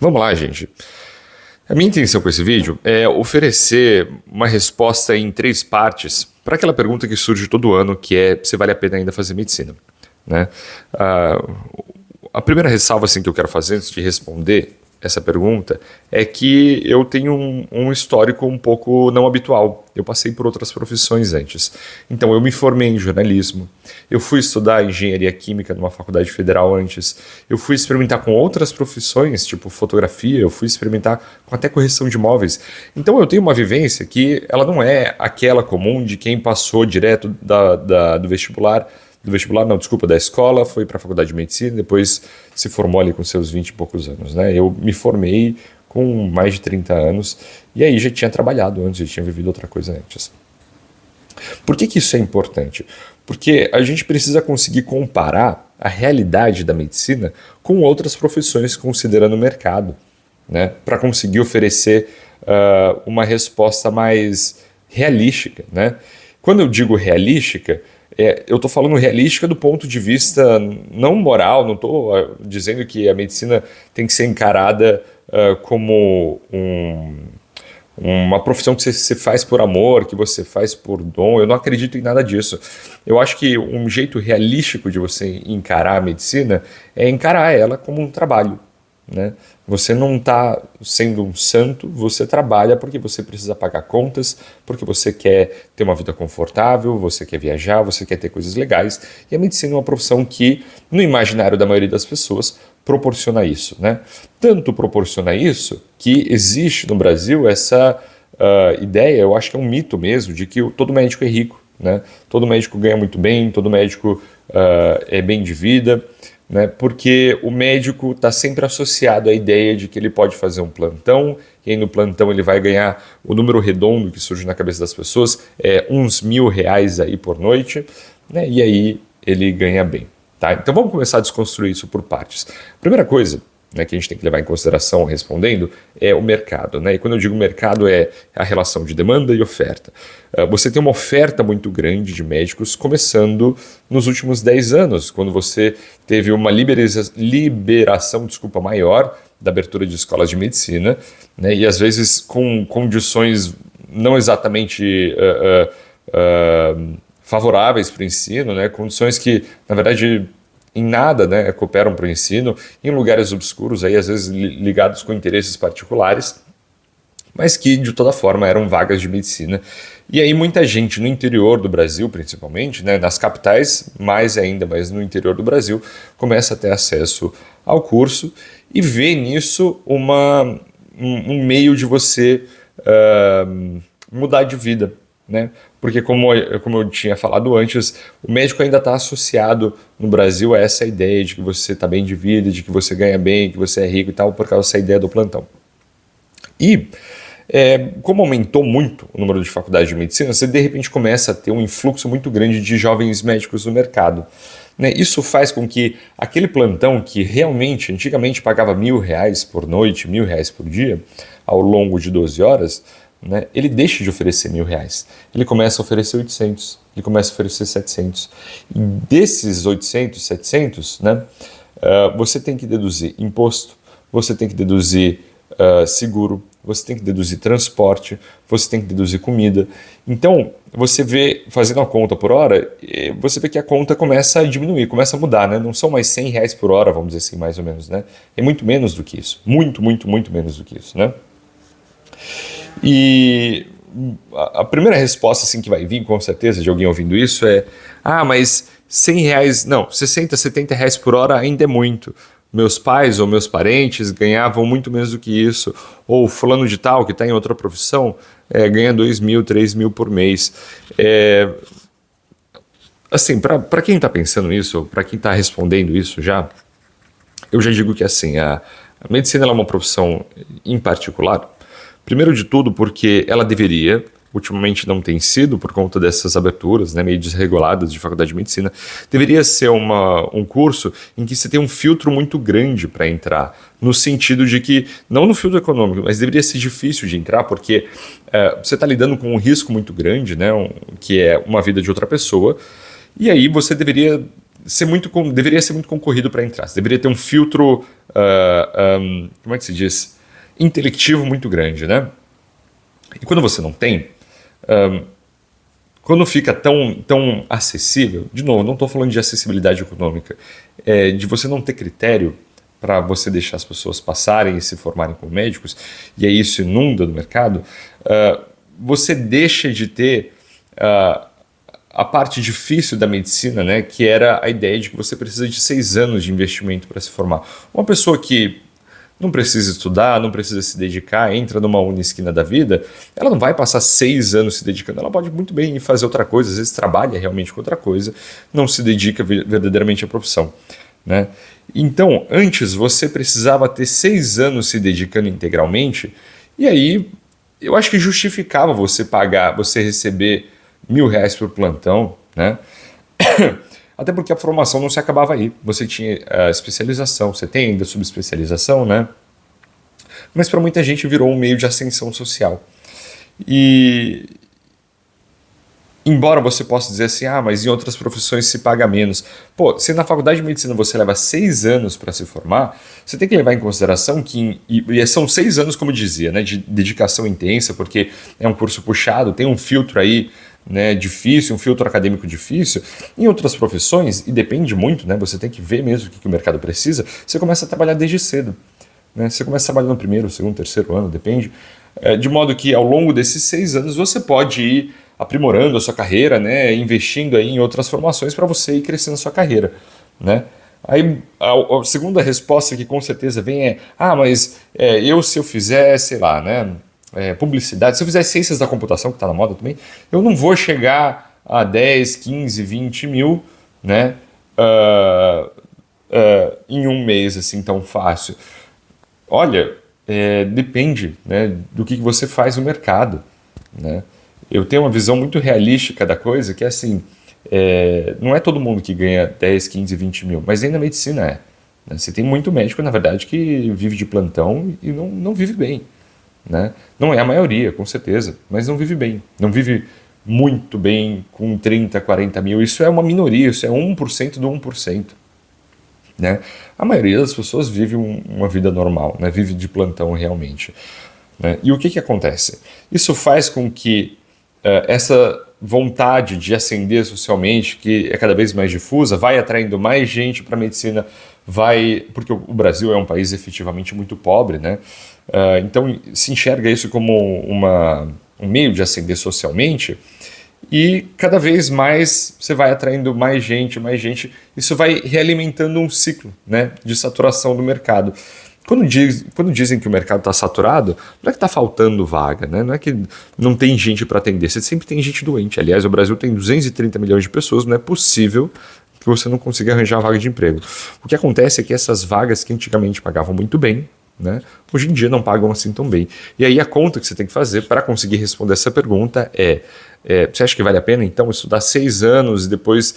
Vamos lá, gente. A minha intenção com esse vídeo é oferecer uma resposta em 3 partes para aquela pergunta que surge todo ano, que é se vale a pena ainda fazer medicina, né? Ah, a primeira ressalva assim, que eu quero fazer antes de responder essa pergunta é que eu tenho um histórico um pouco não habitual. Eu passei por outras profissões antes. Então, eu me formei em jornalismo, eu fui estudar engenharia química numa faculdade federal antes, eu fui experimentar com outras profissões, tipo fotografia, eu fui experimentar com até correção de imóveis. Então, eu tenho uma vivência que ela não é aquela comum de quem passou direto do vestibular. Do vestibular, não, desculpa, da escola, foi para a faculdade de medicina, depois se formou ali com seus 20 e poucos anos, né? Eu me formei com mais de 30 anos e aí já tinha trabalhado antes, já tinha vivido outra coisa antes. Por que isso é importante? Porque a gente precisa conseguir comparar a realidade da medicina com outras profissões considerando o mercado, né? Para conseguir oferecer uma resposta mais realística, né? Quando eu digo realística, eu estou falando realística do ponto de vista não moral, não estou dizendo que a medicina tem que ser encarada como uma profissão que você faz por amor, que você faz por dom. Eu não acredito em nada disso. Eu acho que um jeito realístico de você encarar a medicina é encarar ela como um trabalho, né? Você não está sendo um santo, você trabalha porque você precisa pagar contas, porque você quer ter uma vida confortável, você quer viajar, você quer ter coisas legais. E a medicina é uma profissão que, no imaginário da maioria das pessoas, proporciona isso, né? Tanto proporciona isso que existe no Brasil essa ideia, eu acho que é um mito mesmo, de que todo médico é rico, né? Todo médico ganha muito bem, todo médico é bem de vida, né? Porque o médico está sempre associado à ideia de que ele pode fazer um plantão, e aí no plantão ele vai ganhar o número redondo que surge na cabeça das pessoas, uns R$ 1.000 aí por noite, né? E aí ele ganha bem. Tá? Então vamos começar a desconstruir isso por partes. Primeira coisa, né, que a gente tem que levar em consideração respondendo é o mercado, né? E quando eu digo mercado é a relação de demanda e oferta. Você tem uma oferta muito grande de médicos começando nos últimos 10 anos, quando você teve uma liberação maior da abertura de escolas de medicina, né? E às vezes com condições não exatamente favoráveis para o ensino, né? Condições que, na verdade, em nada, né, cooperam para o ensino, em lugares obscuros, aí, às vezes ligados com interesses particulares, mas que, de toda forma, eram vagas de medicina. E aí muita gente no interior do Brasil, principalmente, né, nas capitais, mais ainda, mas no interior do Brasil, começa a ter acesso ao curso e vê nisso um meio de você mudar de vida, né? Porque como eu tinha falado antes, o médico ainda está associado no Brasil a essa ideia de que você está bem de vida, de que você ganha bem, que você é rico e tal, por causa dessa ideia do plantão. E como aumentou muito o número de faculdades de medicina, você de repente começa a ter um influxo muito grande de jovens médicos no mercado, né? Isso faz com que aquele plantão que realmente, antigamente pagava R$ 1.000 por noite, R$ 1.000 por dia, ao longo de 12 horas, né, ele deixa de oferecer R$ 1.000, ele começa a oferecer 800, ele começa a oferecer 700. E desses 800, 700, né, você tem que deduzir imposto, você tem que deduzir seguro, você tem que deduzir transporte, você tem que deduzir comida. Então, você vê, fazendo a conta por hora, você vê que a conta começa a diminuir, começa a mudar, né? Não são mais R$ 100 por hora, vamos dizer assim, mais ou menos, né? É muito menos do que isso, muito menos do que isso, né? E a primeira resposta assim, que vai vir, com certeza, de alguém ouvindo isso é: mas R$ 100, não, 60, R$ 70 por hora ainda é muito. Meus pais ou meus parentes ganhavam muito menos do que isso. Ou fulano de tal, que está em outra profissão, ganha 2.000, 3.000 por mês. Assim, para quem está pensando isso, para quem está respondendo isso já, eu já digo que assim, a medicina é uma profissão em particular. Primeiro de tudo porque ela deveria, ultimamente não tem sido por conta dessas aberturas, né, meio desreguladas de faculdade de medicina, deveria ser um curso em que você tem um filtro muito grande para entrar, no sentido de que, não no filtro econômico, mas deveria ser difícil de entrar porque você está lidando com um risco muito grande, né, que é uma vida de outra pessoa, e aí você deveria deveria ser muito concorrido para entrar. Você deveria ter um filtro, como é que se diz? Intelectivo muito grande, né? E quando você não tem, quando fica tão acessível, de novo, não estou falando de acessibilidade econômica, de você não ter critério para você deixar as pessoas passarem e se formarem como médicos, e aí isso inunda no mercado, você deixa de ter a parte difícil da medicina, né, que era a ideia de que você precisa de 6 anos de investimento para se formar. Uma pessoa que não precisa estudar, não precisa se dedicar, entra numa esquina da vida, ela não vai passar 6 anos se dedicando, ela pode muito bem fazer outra coisa, às vezes trabalha realmente com outra coisa, não se dedica verdadeiramente à profissão, né? Então, antes você precisava ter 6 anos se dedicando integralmente, e aí eu acho que justificava você receber R$1.000 por plantão, né? Até porque a formação não se acabava aí. Você tinha a especialização, você tem ainda subespecialização, né? Mas para muita gente virou um meio de ascensão social. E embora você possa dizer assim, mas em outras profissões se paga menos. Pô, se na faculdade de medicina você leva 6 anos para se formar, você tem que levar em consideração que, e são 6 anos, como dizia, né, de dedicação intensa, porque é um curso puxado, tem um filtro aí, né, difícil, um filtro acadêmico difícil. Em outras profissões, e depende muito, né, você tem que ver mesmo o que o mercado precisa, você começa a trabalhar desde cedo. Né, você começa a trabalhar no primeiro, segundo, terceiro ano, depende. De modo que ao longo desses 6 anos você pode ir aprimorando a sua carreira, né, investindo aí em outras formações para você ir crescendo a sua carreira. Né? Aí a segunda resposta que com certeza vem mas se eu fizer, sei lá, né, publicidade, se eu fizer ciências da computação, que está na moda também, eu não vou chegar a 10, 15, 20 mil, né, em um mês assim tão fácil. Olha, depende, né, do que você faz no mercado. Né? Eu tenho uma visão muito realística da coisa, que é assim, não é todo mundo que ganha 10, 15, 20 mil, mas nem na medicina é. Né? Você tem muito médico, na verdade, que vive de plantão e não vive bem. Né? Não é a maioria, com certeza, mas não vive bem. Não vive muito bem com 30, 40 mil. Isso é uma minoria, isso é 1% do 1%. Né? A maioria das pessoas vive uma vida normal, né? Vive de plantão realmente. Né? E o que acontece? Isso faz com que essa vontade de ascender socialmente, que é cada vez mais difusa, vai atraindo mais gente para a medicina, porque o Brasil é um país efetivamente muito pobre, né? Então se enxerga isso como um meio de ascender socialmente, e cada vez mais você vai atraindo mais gente, isso vai realimentando um ciclo, né, de saturação do mercado. Quando dizem que o mercado está saturado, não é que está faltando vaga, né? Não é que não tem gente para atender, você sempre tem gente doente. Aliás, o Brasil tem 230 milhões de pessoas, não é possível que você não consiga arranjar vaga de emprego. O que acontece é que essas vagas que antigamente pagavam muito bem, né, hoje em dia não pagam assim tão bem. E aí a conta que você tem que fazer para conseguir responder essa pergunta você acha que vale a pena então estudar 6 anos e depois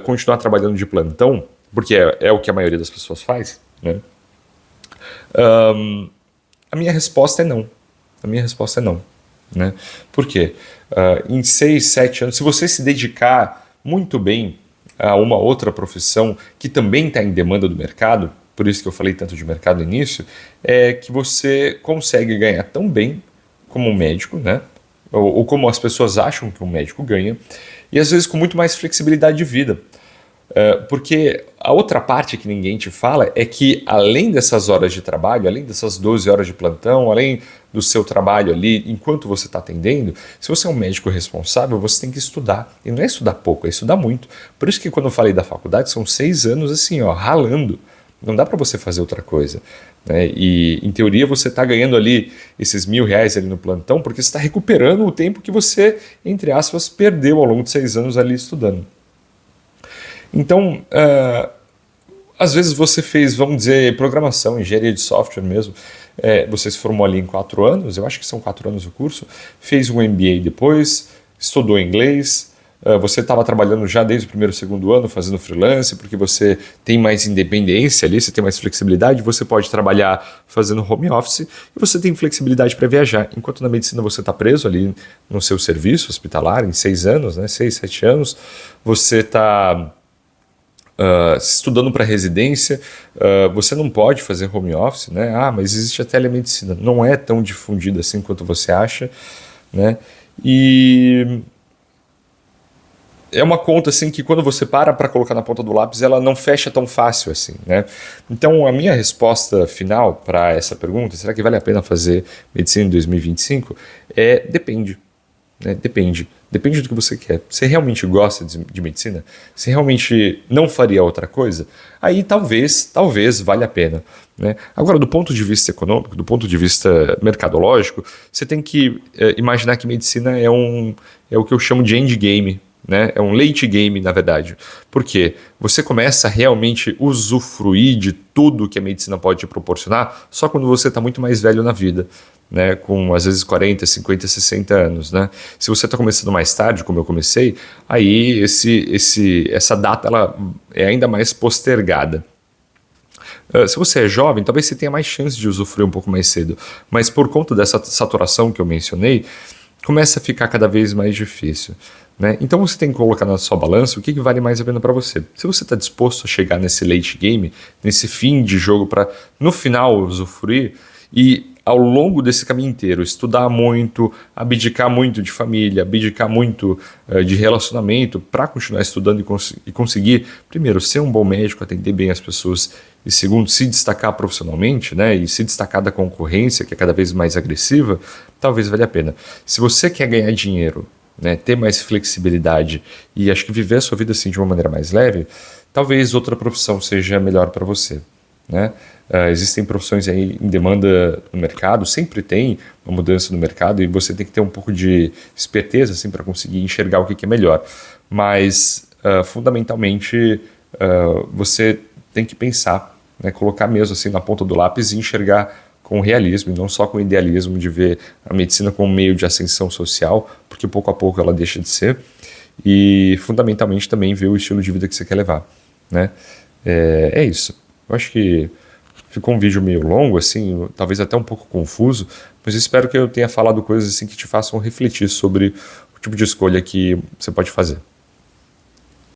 continuar trabalhando de plantão? Porque é o que a maioria das pessoas faz, né? A minha resposta é não. Né? Por quê? Em 6, 7 anos, se você se dedicar muito bem a uma outra profissão que também está em demanda do mercado, por isso que eu falei tanto de mercado no início, é que você consegue ganhar tão bem como um médico, né? Ou como as pessoas acham que um médico ganha, e às vezes com muito mais flexibilidade de vida. Porque a outra parte que ninguém te fala é que além dessas horas de trabalho, além dessas 12 horas de plantão, além do seu trabalho ali enquanto você está atendendo, se você é um médico responsável, você tem que estudar. E não é estudar pouco, é estudar muito. Por isso que quando eu falei da faculdade, são 6 anos assim, ralando. Não dá para você fazer outra coisa. Né? E, em teoria, você está ganhando ali esses R$1.000 ali no plantão porque você está recuperando o tempo que você, entre aspas, perdeu ao longo de 6 anos ali estudando. Então, às vezes você fez, vamos dizer, programação, engenharia de software mesmo, você se formou ali em 4 anos, eu acho que são 4 anos o curso, fez um MBA depois, estudou inglês, você estava trabalhando já desde o primeiro, segundo ano, fazendo freelance, porque você tem mais independência ali, você tem mais flexibilidade, você pode trabalhar fazendo home office e você tem flexibilidade para viajar. Enquanto na medicina você está preso ali no seu serviço hospitalar em 6 anos, né, 6, 7 anos, você está Estudando para residência, você não pode fazer home office, né? Ah, mas existe a telemedicina. Não é tão difundida assim quanto você acha, né? E é uma conta assim que quando você para colocar na ponta do lápis, ela não fecha tão fácil assim, né? Então a minha resposta final para essa pergunta, será que vale a pena fazer medicina em 2025? Depende, né? Depende do que você quer. Você realmente gosta de medicina? Você realmente não faria outra coisa? Aí talvez valha a pena, né? Agora, do ponto de vista econômico, do ponto de vista mercadológico, você tem que imaginar que medicina é o que eu chamo de endgame, né? É um late game, na verdade. Por quê? Você começa a realmente usufruir de tudo que a medicina pode te proporcionar só quando você está muito mais velho na vida, né? Com às vezes 40, 50, 60 anos, né? Se você está começando mais tarde, como eu comecei, aí essa data ela é ainda mais postergada. Se você é jovem, talvez você tenha mais chance de usufruir um pouco mais cedo, mas por conta dessa saturação que eu mencionei, começa a ficar cada vez mais difícil, né? Então você tem que colocar na sua balança o que vale mais a pena para você. Se você está disposto a chegar nesse late game, nesse fim de jogo para no final usufruir e ao longo desse caminho inteiro estudar muito, abdicar muito de família, abdicar muito de relacionamento para continuar estudando e conseguir, primeiro, ser um bom médico, atender bem as pessoas e segundo, se destacar profissionalmente, né, e se destacar da concorrência que é cada vez mais agressiva, talvez valha a pena. Se você quer ganhar dinheiro, né, ter mais flexibilidade e acho que viver a sua vida assim de uma maneira mais leve, talvez outra profissão seja melhor para você, né? Existem profissões aí em demanda no mercado, sempre tem uma mudança no mercado e você tem que ter um pouco de esperteza assim, para conseguir enxergar o que é melhor. Mas, fundamentalmente, você tem que pensar, né, colocar mesmo assim na ponta do lápis e enxergar com realismo e não só com idealismo de ver a medicina como meio de ascensão social, porque pouco a pouco ela deixa de ser, e fundamentalmente também ver o estilo de vida que você quer levar, né? É isso. Eu acho que ficou um vídeo meio longo, assim, talvez até um pouco confuso, mas espero que eu tenha falado coisas assim que te façam refletir sobre o tipo de escolha que você pode fazer.